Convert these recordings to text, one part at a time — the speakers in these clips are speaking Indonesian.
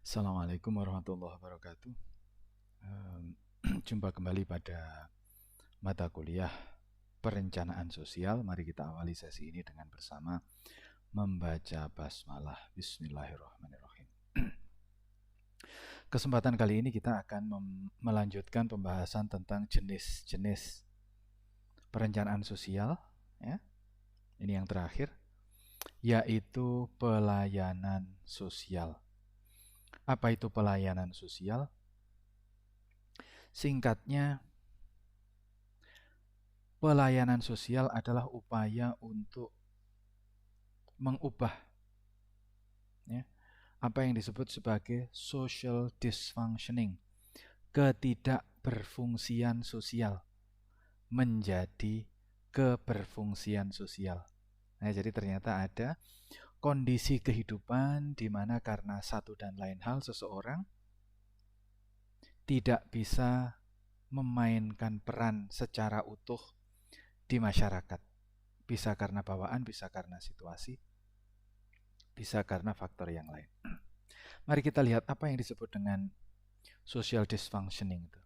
Assalamualaikum warahmatullahi wabarakatuh. Jumpa kembali pada mata kuliah perencanaan sosial. Mari kita awali sesi ini dengan bersama membaca basmalah. Bismillahirrahmanirrahim. Kesempatan kali ini kita akan melanjutkan pembahasan tentang jenis-jenis perencanaan sosial. Ya. Ini yang terakhir, yaitu pelayanan sosial. Apa itu pelayanan sosial? Singkatnya, pelayanan sosial adalah upaya untuk mengubah ya, apa yang disebut sebagai social dysfunctioning, ketidakberfungsian sosial menjadi keberfungsian sosial. Nah, jadi ternyata ada kondisi kehidupan di mana karena satu dan lain hal seseorang tidak bisa memainkan peran secara utuh di masyarakat. Bisa karena bawaan, bisa karena situasi, bisa karena faktor yang lain. Mari kita lihat apa yang disebut dengan social dysfunctioning itu.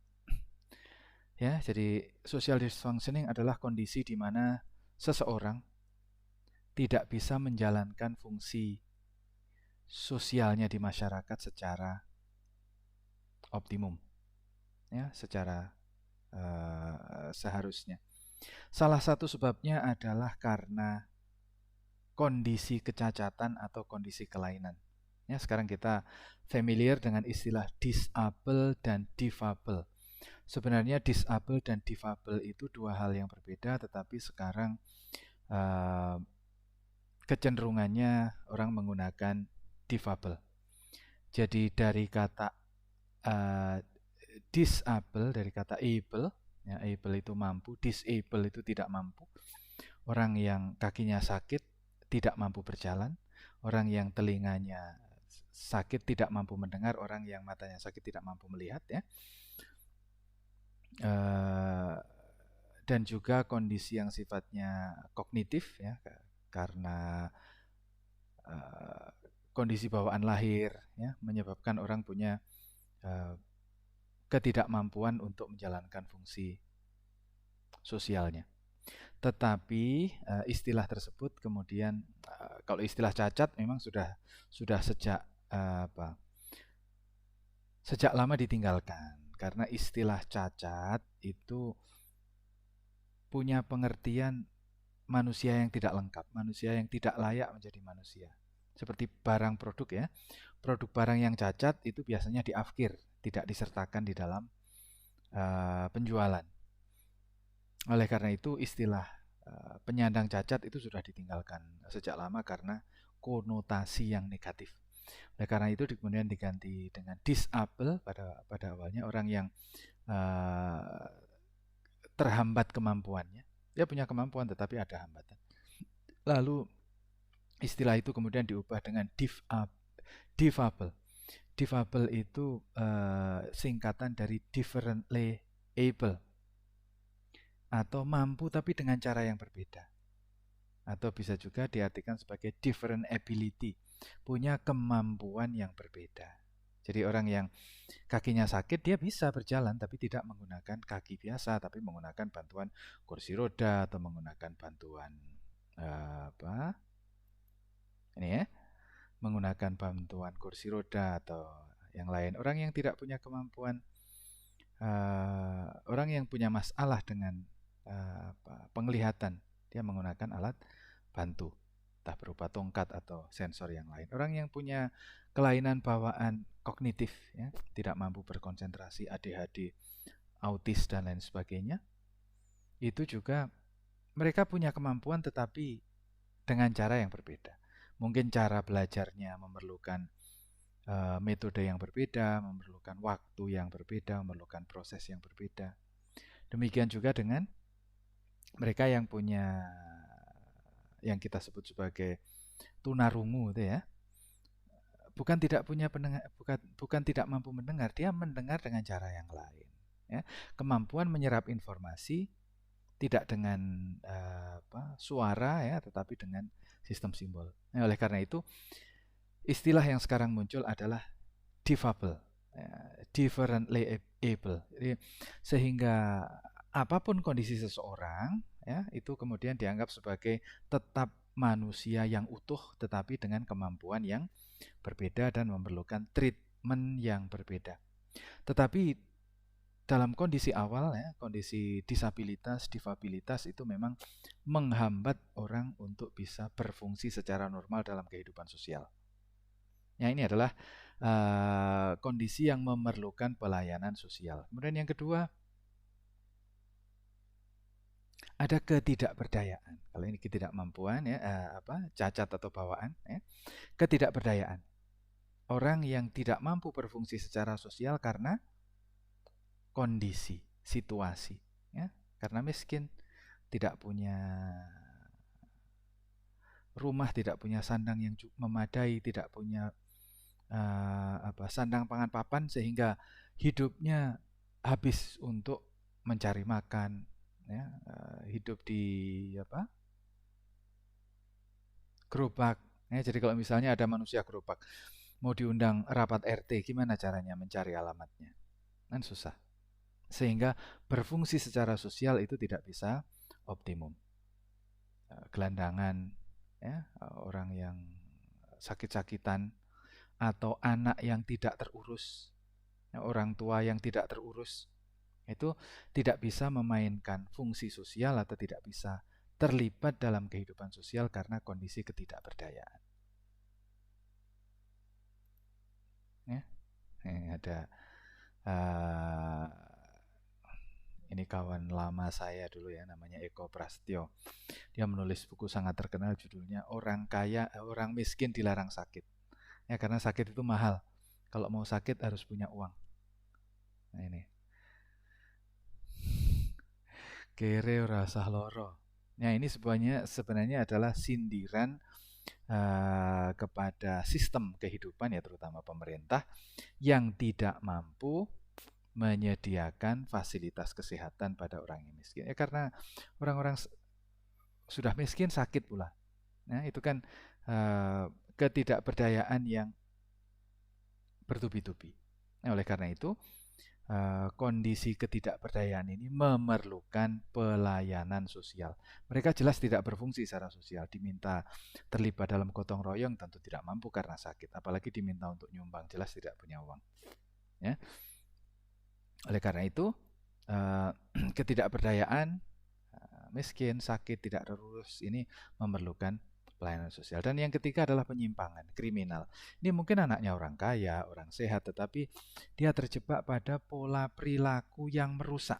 Ya, jadi social dysfunctioning adalah kondisi di mana seseorang tidak bisa menjalankan fungsi sosialnya di masyarakat secara optimum, ya, secara seharusnya. Salah satu sebabnya adalah karena kondisi kecacatan atau kondisi kelainan. Ya, sekarang kita familiar dengan istilah disable dan difabel. Sebenarnya disable dan difabel itu dua hal yang berbeda, tetapi sekarang kecenderungannya orang menggunakan difabel. Jadi dari kata disable, dari kata able, ya, able itu mampu, disable itu tidak mampu. Orang yang kakinya sakit tidak mampu berjalan, orang yang telinganya sakit tidak mampu mendengar, orang yang matanya sakit tidak mampu melihat, ya. Dan juga kondisi yang sifatnya kognitif, ya, karena kondisi bawaan lahir, ya, menyebabkan orang punya ketidakmampuan untuk menjalankan fungsi sosialnya. Tetapi istilah tersebut kemudian kalau istilah cacat memang sudah sejak lama ditinggalkan, karena istilah cacat itu punya pengertian manusia yang tidak lengkap, manusia yang tidak layak menjadi manusia. Seperti barang produk, ya. Produk barang yang cacat itu biasanya diafkir, tidak disertakan di dalam penjualan. Oleh karena itu istilah penyandang cacat itu sudah ditinggalkan sejak lama karena konotasi yang negatif. Oleh karena itu kemudian diganti dengan disable pada awalnya, orang yang terhambat kemampuannya. Dia punya kemampuan tetapi ada hambatan. Lalu istilah itu kemudian diubah dengan difabel. Difabel itu singkatan dari differently able, atau mampu tapi dengan cara yang berbeda. Atau bisa juga diartikan sebagai different ability, punya kemampuan yang berbeda. Jadi orang yang kakinya sakit dia bisa berjalan tapi tidak menggunakan kaki biasa, tapi menggunakan bantuan kursi roda atau menggunakan bantuan ini ya, menggunakan bantuan kursi roda atau yang lain. Orang yang tidak punya kemampuan, orang yang punya masalah dengan penglihatan, dia menggunakan alat bantu, entah berupa tongkat atau sensor yang lain. Orang yang punya kelainan bawaan kognitif, ya, tidak mampu berkonsentrasi, ADHD, autis dan lain sebagainya, itu juga mereka punya kemampuan tetapi dengan cara yang berbeda. Mungkin cara belajarnya memerlukan metode yang berbeda, memerlukan waktu yang berbeda, memerlukan proses yang berbeda. Demikian juga dengan mereka yang punya yang kita sebut sebagai tunarungu itu, ya. Bukan tidak punya pendengar, bukan tidak mampu mendengar, dia mendengar dengan cara yang lain, ya. Kemampuan menyerap informasi tidak dengan suara, ya, tetapi dengan sistem simbol. Nah, oleh karena itu istilah yang sekarang muncul adalah difabel, differently able. Jadi, sehingga apapun kondisi seseorang, ya, itu kemudian dianggap sebagai tetap manusia yang utuh, tetapi dengan kemampuan yang berbeda dan memerlukan treatment yang berbeda. Tetapi dalam kondisi awal, ya, kondisi disabilitas, difabilitas itu memang menghambat orang untuk bisa berfungsi secara normal dalam kehidupan sosial. Ya, ini adalah kondisi yang memerlukan pelayanan sosial. Kemudian yang kedua, ada ketidakberdayaan. Kalau ini ketidakmampuan, ya, cacat atau bawaan, ya, ketidakberdayaan. Orang yang tidak mampu berfungsi secara sosial karena kondisi, situasi, ya, karena miskin, tidak punya rumah, tidak punya sandang yang memadai, tidak punya sandang pangan papan, sehingga hidupnya habis untuk mencari makan, ya, hidup di gerobak, ya. Jadi kalau misalnya ada manusia gerobak mau diundang rapat RT, gimana caranya mencari alamatnya? Kan susah. Sehingga berfungsi secara sosial itu tidak bisa optimum. Gelandangan, ya, orang yang sakit-sakitan, atau anak yang tidak terurus, ya, orang tua yang tidak terurus, itu tidak bisa memainkan fungsi sosial atau tidak bisa terlibat dalam kehidupan sosial karena kondisi ketidakberdayaan. Ya, ada ini kawan lama saya dulu, ya, namanya Eko Prasetyo. Dia menulis buku sangat terkenal, judulnya Orang Miskin Dilarang Sakit. Ya, karena sakit itu mahal. Kalau mau sakit harus punya uang. Nah, ini. Kere rasa loro. Nah, ini sebenarnya adalah sindiran kepada sistem kehidupan, ya, terutama pemerintah yang tidak mampu menyediakan fasilitas kesehatan pada orang yang miskin. Ya, karena orang-orang sudah miskin sakit pula. Nah, itu kan ketidakberdayaan yang bertubi-tubi. Nah, oleh karena itu, kondisi ketidakberdayaan ini memerlukan pelayanan sosial. Mereka jelas tidak berfungsi secara sosial, diminta terlibat dalam gotong royong tentu tidak mampu karena sakit, apalagi diminta untuk nyumbang, jelas tidak punya uang, ya. Oleh karena itu, ketidakberdayaan, miskin, sakit, tidak terurus, ini memerlukan pelayanan sosial. Dan yang ketiga adalah penyimpangan, kriminal. Ini mungkin anaknya orang kaya, orang sehat, tetapi dia terjebak pada pola perilaku yang merusak,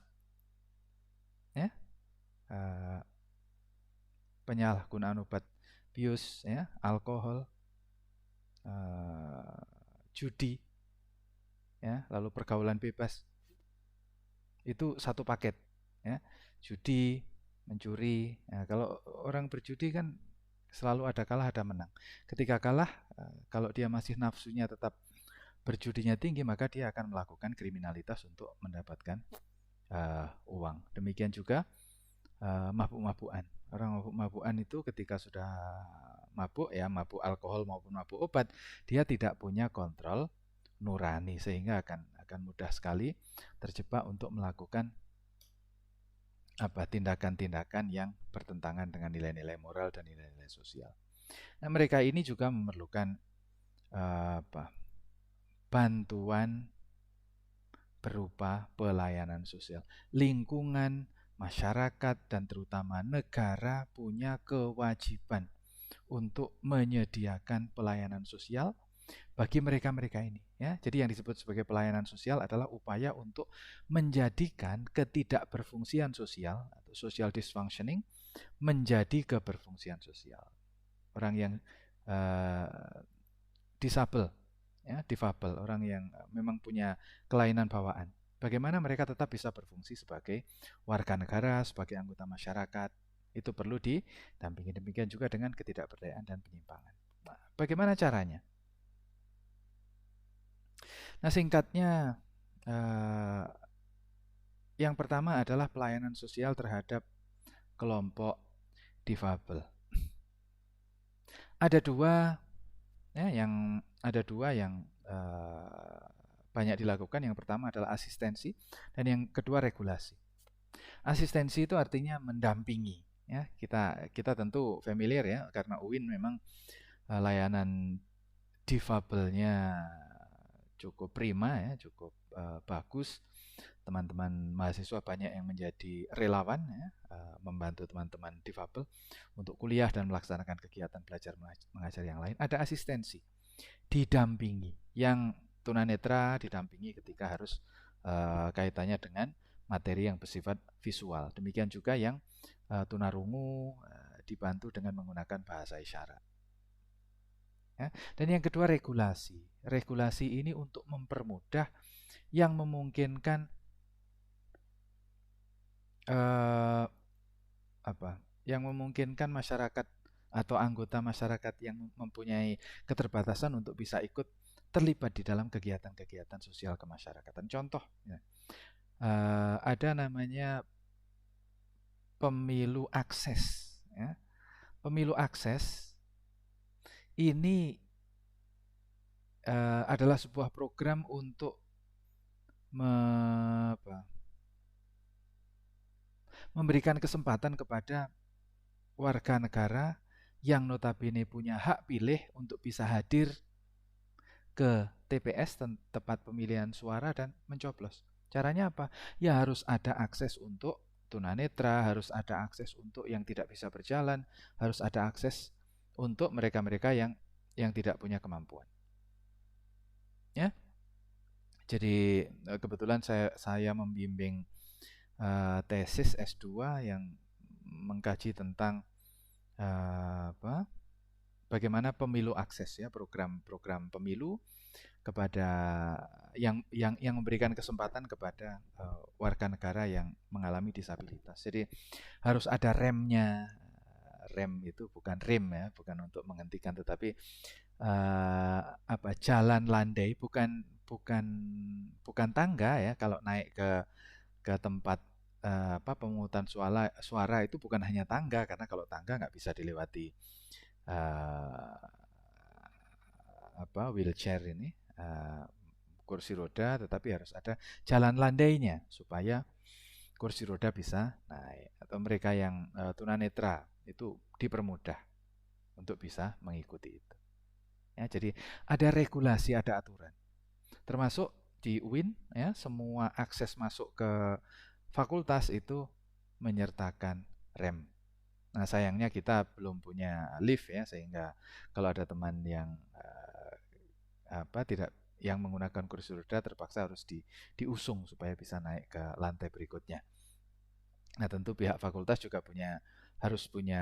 ya. Penyalahgunaan obat bius, ya, alkohol, judi, ya, lalu pergaulan bebas. Itu satu paket, ya. Judi, mencuri. Nah, kalau orang berjudi kan selalu ada kalah ada menang. Ketika kalah, kalau dia masih nafsunya tetap berjudinya tinggi, maka dia akan melakukan kriminalitas untuk mendapatkan uang. Demikian juga mabuk-mabukan. Orang mabuk-mabukan itu ketika sudah mabuk, ya, mabuk alkohol maupun mabuk obat, dia tidak punya kontrol nurani, sehingga akan mudah sekali terjebak untuk melakukan tindakan-tindakan yang bertentangan dengan nilai-nilai moral dan nilai-nilai sosial. Nah, mereka ini juga memerlukan bantuan berupa pelayanan sosial. Lingkungan, masyarakat, dan terutama negara punya kewajiban untuk menyediakan pelayanan sosial bagi mereka-mereka ini, ya. Jadi yang disebut sebagai pelayanan sosial adalah upaya untuk menjadikan ketidakberfungsian sosial atau social dysfunctioning menjadi keberfungsian sosial. Orang yang disabel, ya, difabel, orang yang memang punya kelainan bawaan, bagaimana mereka tetap bisa berfungsi sebagai warga negara, sebagai anggota masyarakat, itu perlu didampingi. Demikian juga dengan ketidakberdayaan dan penyimpangan. Nah, bagaimana caranya? Nah, singkatnya, yang pertama adalah pelayanan sosial terhadap kelompok difabel. Ada dua yang banyak dilakukan. Yang pertama adalah asistensi dan yang kedua regulasi. Asistensi itu artinya mendampingi, ya. Kita tentu familiar ya, karena UIN memang layanan difabelnya cukup prima ya, cukup bagus. Teman-teman mahasiswa banyak yang menjadi relawan ya, membantu teman-teman difabel untuk kuliah dan melaksanakan kegiatan belajar mengajar yang lain. Ada asistensi, didampingi. Yang tunanetra didampingi ketika harus kaitannya dengan materi yang bersifat visual. Demikian juga yang tunarungu dibantu dengan menggunakan bahasa isyarat. Ya. Dan yang kedua regulasi. Regulasi ini untuk mempermudah yang memungkinkan yang memungkinkan masyarakat atau anggota masyarakat yang mempunyai keterbatasan untuk bisa ikut terlibat di dalam kegiatan-kegiatan sosial kemasyarakatan. Contoh, ya, ada namanya pemilu akses. Ya. Pemilu akses ini adalah sebuah program untuk memberikan kesempatan kepada warga negara yang notabene punya hak pilih untuk bisa hadir ke TPS, tempat pemilihan suara, dan mencoblos. Caranya apa? Ya harus ada akses untuk tunanetra, harus ada akses untuk yang tidak bisa berjalan, harus ada akses untuk mereka-mereka yang tidak punya kemampuan. Ya. Jadi kebetulan saya membimbing tesis S2 yang mengkaji tentang bagaimana pemilu akses ya, program pemilu kepada yang memberikan kesempatan kepada warga negara yang mengalami disabilitas. Jadi harus ada remnya. Rem itu bukan rem ya, bukan untuk menghentikan, tetapi jalan landai, bukan tangga ya. Kalau naik ke tempat pemungutan suara itu bukan hanya tangga, karena kalau tangga nggak bisa dilewati wheelchair ini, kursi roda, tetapi harus ada jalan landainya supaya kursi roda bisa naik. Atau mereka yang tunanetra itu dipermudah untuk bisa mengikuti itu. Ya, jadi ada regulasi, ada aturan. Termasuk di UIN ya, semua akses masuk ke fakultas itu menyertakan rem. Nah, sayangnya kita belum punya lift ya, sehingga kalau ada teman yang tidak yang menggunakan kursi roda terpaksa harus diusung supaya bisa naik ke lantai berikutnya. Nah, tentu pihak fakultas juga harus punya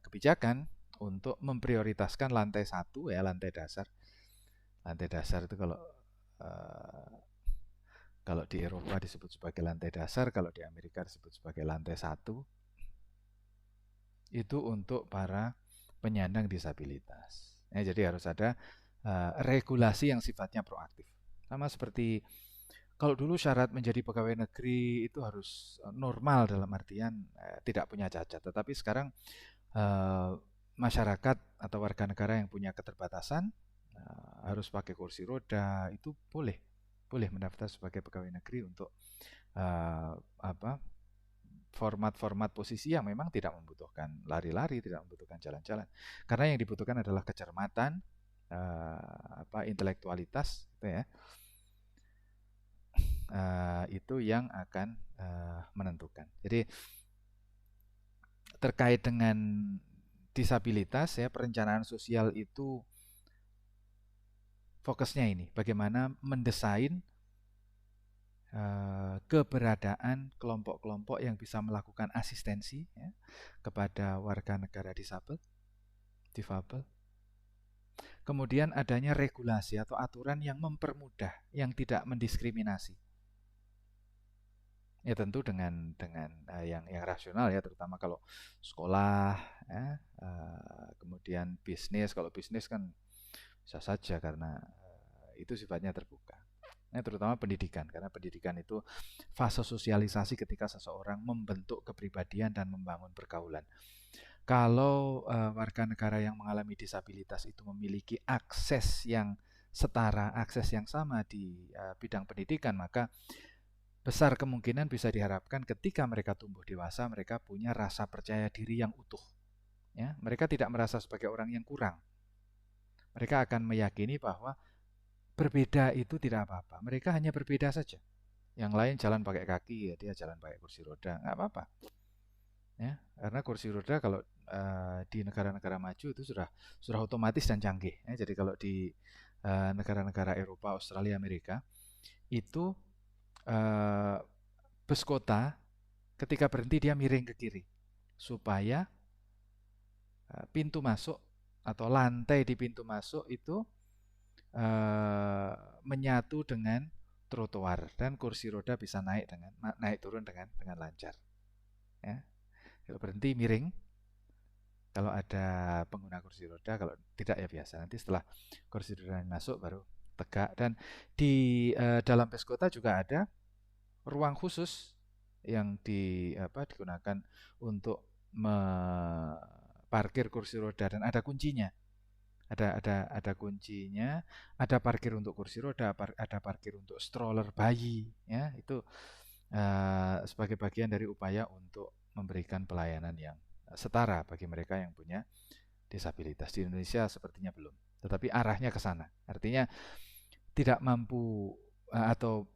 kebijakan untuk memprioritaskan lantai 1 ya, lantai dasar. Lantai dasar itu kalau di Eropa disebut sebagai lantai dasar, kalau di Amerika disebut sebagai lantai 1. Itu untuk para penyandang disabilitas. Ya, jadi harus ada regulasi yang sifatnya proaktif. Sama seperti kalau dulu syarat menjadi pegawai negeri itu harus normal, dalam artian tidak punya cacat. Tetapi sekarang masyarakat atau warga negara yang punya keterbatasan harus pakai kursi roda, itu boleh mendaftar sebagai pegawai negeri untuk format-format posisi yang memang tidak membutuhkan lari-lari, tidak membutuhkan jalan-jalan. Karena yang dibutuhkan adalah kecermatan, intelektualitas, gitu ya. Itu yang akan menentukan. Jadi terkait dengan disabilitas ya, perencanaan sosial itu fokusnya ini, bagaimana mendesain keberadaan kelompok-kelompok yang bisa melakukan asistensi ya, kepada warga negara difabel. Kemudian adanya regulasi atau aturan yang mempermudah, yang tidak mendiskriminasi. Ya tentu dengan yang rasional ya, terutama kalau sekolah ya, kemudian bisnis. Kalau bisnis kan bisa saja karena itu sifatnya terbuka. Ya, terutama pendidikan, karena pendidikan itu fase sosialisasi ketika seseorang membentuk kepribadian dan membangun pergaulan. Kalau warga negara yang mengalami disabilitas itu memiliki akses yang setara, akses yang sama di bidang pendidikan, maka besar kemungkinan bisa diharapkan ketika mereka tumbuh dewasa, mereka punya rasa percaya diri yang utuh. Ya, mereka tidak merasa sebagai orang yang kurang. Mereka akan meyakini bahwa berbeda itu tidak apa-apa. Mereka hanya berbeda saja. Yang lain jalan pakai kaki, ya dia jalan pakai kursi roda, nggak apa-apa. Ya, karena kursi roda kalau di negara-negara maju itu sudah otomatis dan canggih. Ya, jadi kalau di negara-negara Eropa, Australia, Amerika itu eh, bus kota ketika berhenti dia miring ke kiri supaya pintu masuk atau lantai di pintu masuk itu eh, menyatu dengan trotoar dan kursi roda bisa naik turun dengan lancar. Ya. Kalau berhenti miring, kalau ada pengguna kursi roda, kalau tidak ya biasa. Nanti setelah kursi roda masuk baru tegak. Dan di dalam bus kota juga ada ruang khusus yang digunakan untuk parkir kursi roda dan ada kuncinya. Ada kuncinya, ada parkir untuk kursi roda, ada parkir untuk stroller bayi, ya itu sebagai bagian dari upaya untuk memberikan pelayanan yang setara bagi mereka yang punya disabilitas. Di Indonesia sepertinya belum, tetapi arahnya ke sana. Artinya tidak mampu atau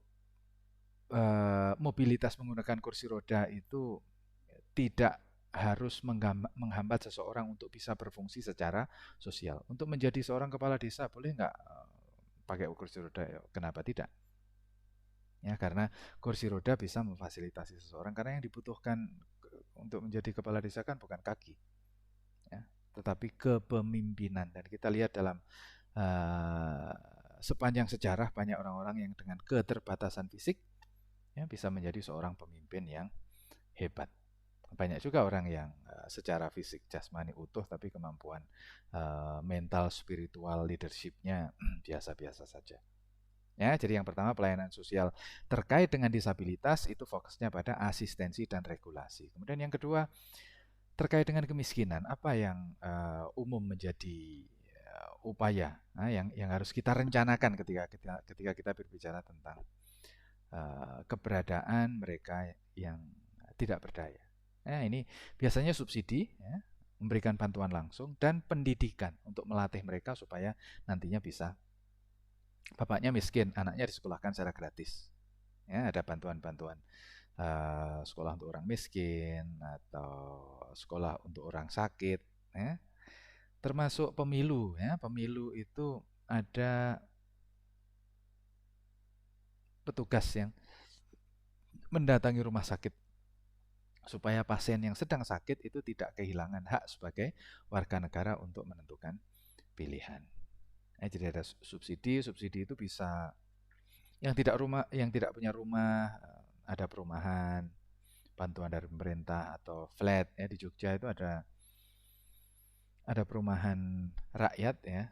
mobilitas menggunakan kursi roda itu tidak harus menghambat seseorang untuk bisa berfungsi secara sosial. Untuk menjadi seorang kepala desa boleh nggak pakai kursi roda? Ya, kenapa tidak? Ya, karena kursi roda bisa memfasilitasi seseorang karena yang dibutuhkan untuk menjadi kepala desa kan bukan kaki, ya, tetapi kepemimpinan. Dan kita lihat dalam uh, sepanjang sejarah banyak orang-orang yang dengan keterbatasan fisik ya bisa menjadi seorang pemimpin yang hebat. Banyak juga orang yang secara fisik jasmani utuh tapi kemampuan mental spiritual leadershipnya biasa-biasa saja. Ya, jadi yang pertama pelayanan sosial terkait dengan disabilitas itu fokusnya pada asistensi dan regulasi. Kemudian yang kedua terkait dengan kemiskinan, apa yang umum menjadi upaya yang harus kita rencanakan ketika kita berbicara tentang keberadaan mereka yang tidak berdaya. Nah, ini biasanya subsidi, ya, memberikan bantuan langsung dan pendidikan untuk melatih mereka supaya nantinya bisa bapaknya miskin, anaknya disekolahkan secara gratis. Ya, ada bantuan-bantuan sekolah untuk orang miskin atau sekolah untuk orang sakit. Ya. Termasuk pemilu. Ya. Pemilu itu ada petugas yang mendatangi rumah sakit supaya pasien yang sedang sakit itu tidak kehilangan hak sebagai warga negara untuk menentukan pilihan. Jadi ada subsidi, subsidi itu bisa yang tidak punya rumah, ada perumahan, bantuan dari pemerintah atau flat ya di Jogja itu ada perumahan rakyat ya,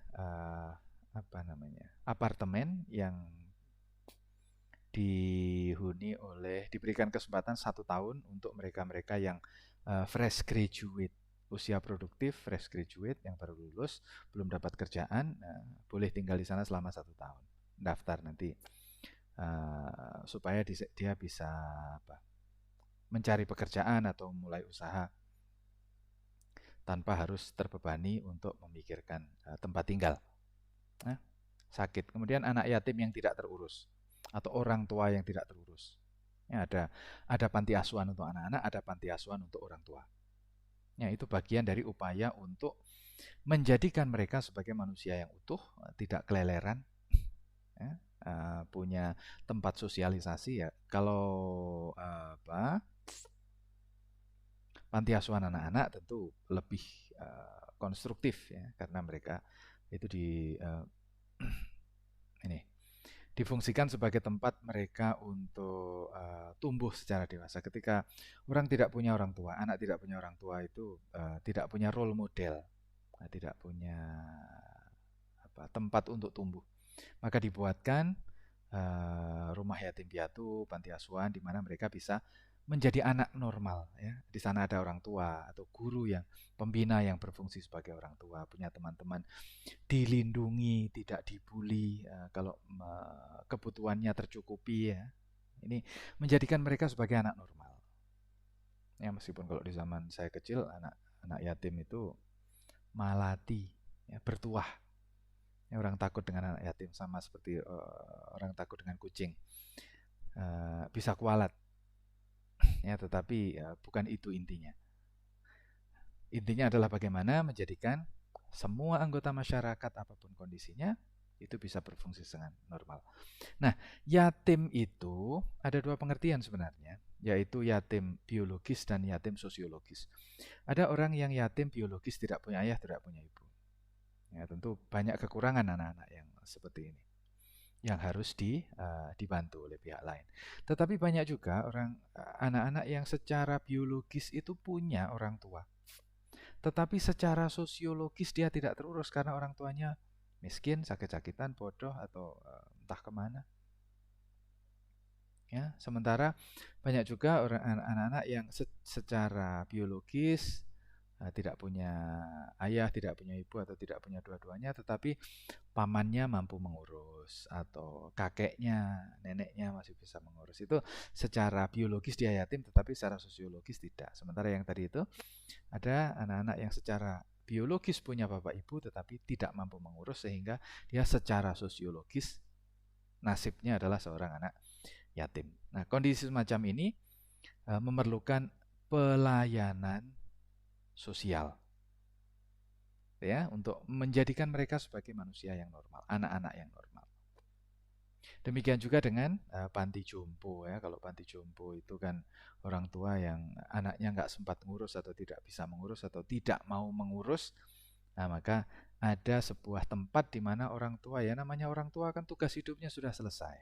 apa namanya, apartemen yang diberikan kesempatan 1 tahun untuk mereka-mereka yang fresh graduate, usia produktif, fresh graduate yang baru lulus, belum dapat kerjaan, boleh tinggal di sana selama 1 tahun. Daftar nanti supaya dia bisa mencari pekerjaan atau mulai usaha tanpa harus terbebani untuk memikirkan tempat tinggal. Nah, sakit. Kemudian anak yatim yang tidak terurus atau orang tua yang tidak terurus. Ya, ada panti asuhan untuk anak-anak, ada panti asuhan untuk orang tua. Ya, itu bagian dari upaya untuk menjadikan mereka sebagai manusia yang utuh, tidak keleleran, ya, punya tempat sosialisasi ya. Kalau panti asuhan anak-anak tentu lebih konstruktif ya, karena mereka itu ini difungsikan sebagai tempat mereka untuk tumbuh secara dewasa. Ketika orang tidak punya orang tua, anak tidak punya orang tua itu tidak punya role model, tidak punya tempat untuk tumbuh. Maka dibuatkan rumah yatim piatu, panti asuhan di mana mereka bisa menjadi anak normal ya. Di sana ada orang tua atau guru yang pembina yang berfungsi sebagai orang tua, punya teman-teman, dilindungi, tidak dibully, kalau kebutuhannya tercukupi ya. Ini menjadikan mereka sebagai anak normal. Ya meskipun kalau di zaman saya kecil anak yatim itu malati, ya, bertuah. Ya, orang takut dengan anak yatim sama seperti orang takut dengan kucing. Bisa kualat ya, tetapi bukan itu intinya. Intinya adalah bagaimana menjadikan semua anggota masyarakat apapun kondisinya itu bisa berfungsi dengan normal. Nah, yatim itu ada dua pengertian sebenarnya, yaitu yatim biologis dan yatim sosiologis. Ada orang yang yatim biologis, tidak punya ayah, tidak punya ibu. Ya, tentu banyak kekurangan anak-anak yang seperti ini yang harus dibantu oleh pihak lain. Tetapi banyak juga anak-anak yang secara biologis itu punya orang tua, tetapi secara sosiologis dia tidak terurus karena orang tuanya miskin, sakit-sakitan, bodoh, atau entah kemana. Ya, sementara banyak juga anak-anak yang secara biologis tidak punya ayah, tidak punya ibu, atau tidak punya dua-duanya, tetapi pamannya mampu mengurus atau kakeknya, neneknya masih bisa mengurus. Itu secara biologis dia yatim, tetapi secara sosiologis tidak. Sementara yang tadi itu ada anak-anak yang secara biologis punya bapak ibu tetapi tidak mampu mengurus, sehingga dia secara sosiologis nasibnya adalah seorang anak yatim. Nah, kondisi semacam ini memerlukan pelayanan sosial ya, untuk menjadikan mereka sebagai manusia yang normal, anak-anak yang normal. Demikian juga dengan panti jompo ya. Kalau panti jompo itu kan orang tua yang anaknya nggak sempat mengurus atau tidak bisa mengurus atau tidak mau mengurus, nah maka ada sebuah tempat di mana orang tua, ya namanya orang tua kan tugas hidupnya sudah selesai.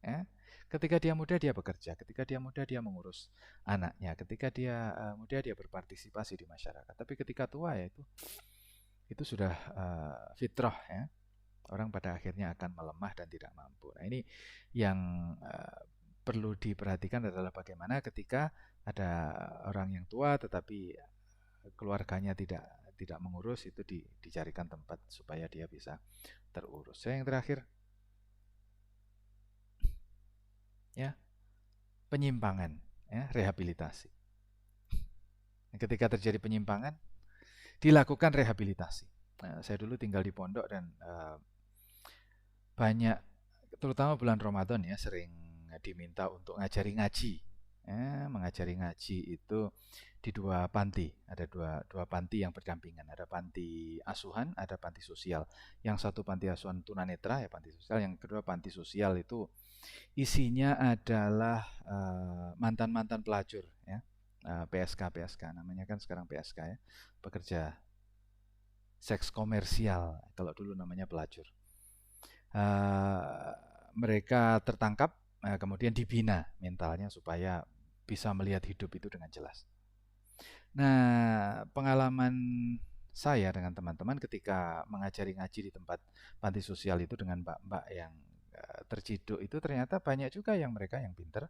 Ya. Ketika dia muda dia bekerja, ketika dia muda dia mengurus anaknya, ketika dia muda dia berpartisipasi di masyarakat. Tapi ketika tua ya itu sudah fitrah ya. Orang pada akhirnya akan melemah dan tidak mampu. Nah, ini yang perlu diperhatikan adalah bagaimana ketika ada orang yang tua tetapi keluarganya tidak mengurus, itu dicarikan tempat supaya dia bisa terurus. Yang terakhir ya, penyimpangan ya, rehabilitasi. Ketika terjadi penyimpangan dilakukan rehabilitasi. Nah, saya dulu tinggal di pondok dan banyak, terutama bulan Ramadan ya, sering diminta untuk ngajari ngaji. Mengajari ngaji itu di dua panti, ada dua panti yang berdampingan, ada panti asuhan, ada panti sosial. Yang satu panti asuhan tunanetra ya, panti sosial. Yang kedua panti sosial itu isinya adalah mantan-mantan pelacur ya, PSK namanya kan sekarang PSK ya, pekerja seks komersial, kalau dulu namanya pelacur. Mereka tertangkap, kemudian dibina mentalnya supaya bisa melihat hidup itu dengan jelas. Nah, pengalaman saya dengan teman-teman ketika mengajari ngaji di tempat panti sosial itu dengan mbak-mbak yang terciduk itu, ternyata banyak juga yang mereka yang pinter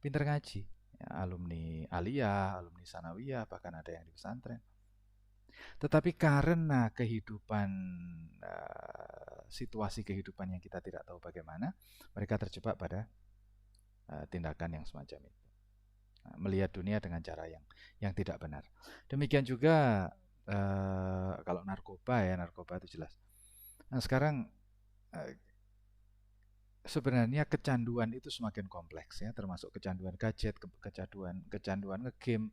ngaji. Ya, alumni aliyah, alumni sanawiyah, bahkan ada yang di pesantren. Tetapi karena kehidupan, situasi kehidupan yang kita tidak tahu bagaimana, mereka terjebak pada tindakan yang semacam itu. Melihat dunia dengan cara yang tidak benar. Demikian juga kalau narkoba ya, narkoba itu jelas. Nah sekarang sebenarnya kecanduan itu semakin kompleks ya, termasuk kecanduan gadget, kecanduan ngegame.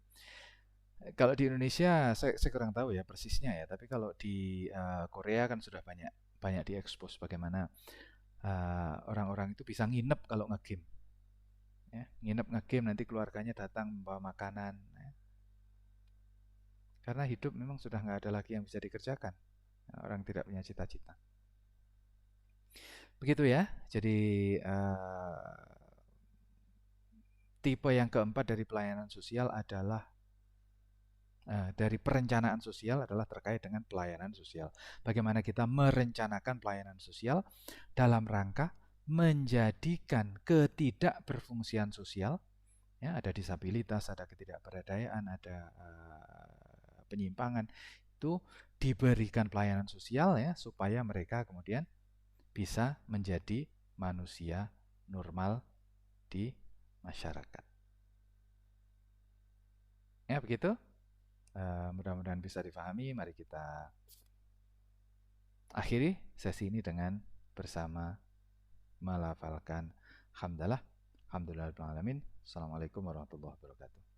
Kalau di Indonesia saya kurang tahu ya persisnya ya, tapi kalau di Korea kan sudah banyak diekspos bagaimana orang-orang itu bisa nginep kalau ngegame. Ya, nginep ngegame, nanti keluarganya datang membawa makanan. Ya. Karena hidup memang sudah nggak ada lagi yang bisa dikerjakan. Orang tidak punya cita-cita. Begitu ya. Jadi tipe yang keempat dari pelayanan sosial adalah dari perencanaan sosial adalah terkait dengan pelayanan sosial. Bagaimana kita merencanakan pelayanan sosial dalam rangka menjadikan ketidakberfungsian sosial ya, ada disabilitas, ada ketidakberdayaan, ada penyimpangan, itu diberikan pelayanan sosial ya supaya mereka kemudian bisa menjadi manusia normal di masyarakat. Ya begitu. Mudah-mudahan bisa difahami. Mari kita akhiri sesi ini dengan bersama melafalkan hamdalah. Alhamdulillahirabbil alamin. Assalamualaikum warahmatullahi wabarakatuh.